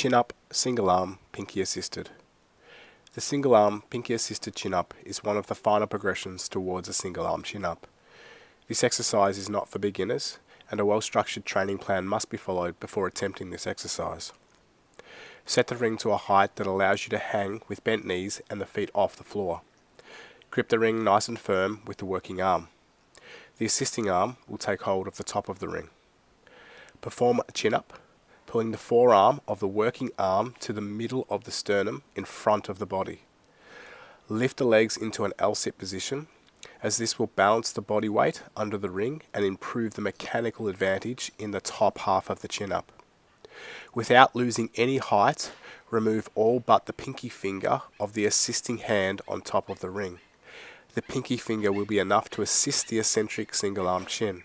Chin up, single arm, pinky assisted. The single arm, pinky assisted chin up is one of the final progressions towards a single arm chin up. This exercise is not for beginners, and a well-structured training plan must be followed before attempting this exercise. Set the ring to a height that allows you to hang with bent knees and the feet off the floor. Grip the ring nice and firm with the working arm. The assisting arm will take hold of the top of the ring. Perform a chin up, pulling the forearm of the working arm to the middle of the sternum in front of the body. Lift the legs into an L-sit position, as this will balance the body weight under the ring and improve the mechanical advantage in the top half of the chin up. Without losing any height, remove all but the pinky finger of the assisting hand on top of the ring. The pinky finger will be enough to assist the eccentric single arm chin.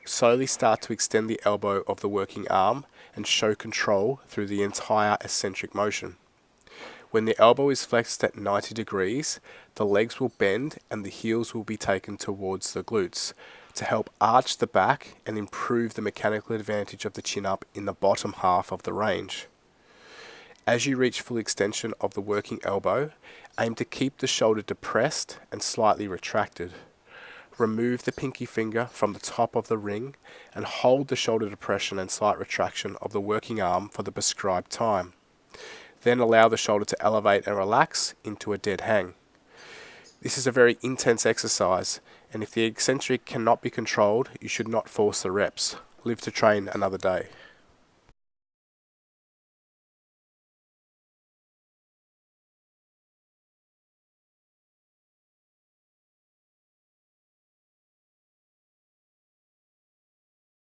Slowly start to extend the elbow of the working arm and show control through the entire eccentric motion. When the elbow is flexed at 90 degrees, the legs will bend and the heels will be taken towards the glutes to help arch the back and improve the mechanical advantage of the chin up in the bottom half of the range. As you reach full extension of the working elbow, aim to keep the shoulder depressed and slightly retracted. Remove the pinky finger from the top of the ring and hold the shoulder depression and slight retraction of the working arm for the prescribed time. Then allow the shoulder to elevate and relax into a dead hang. This is a very intense exercise, and if the eccentric cannot be controlled, you should not force the reps. Live to train another day.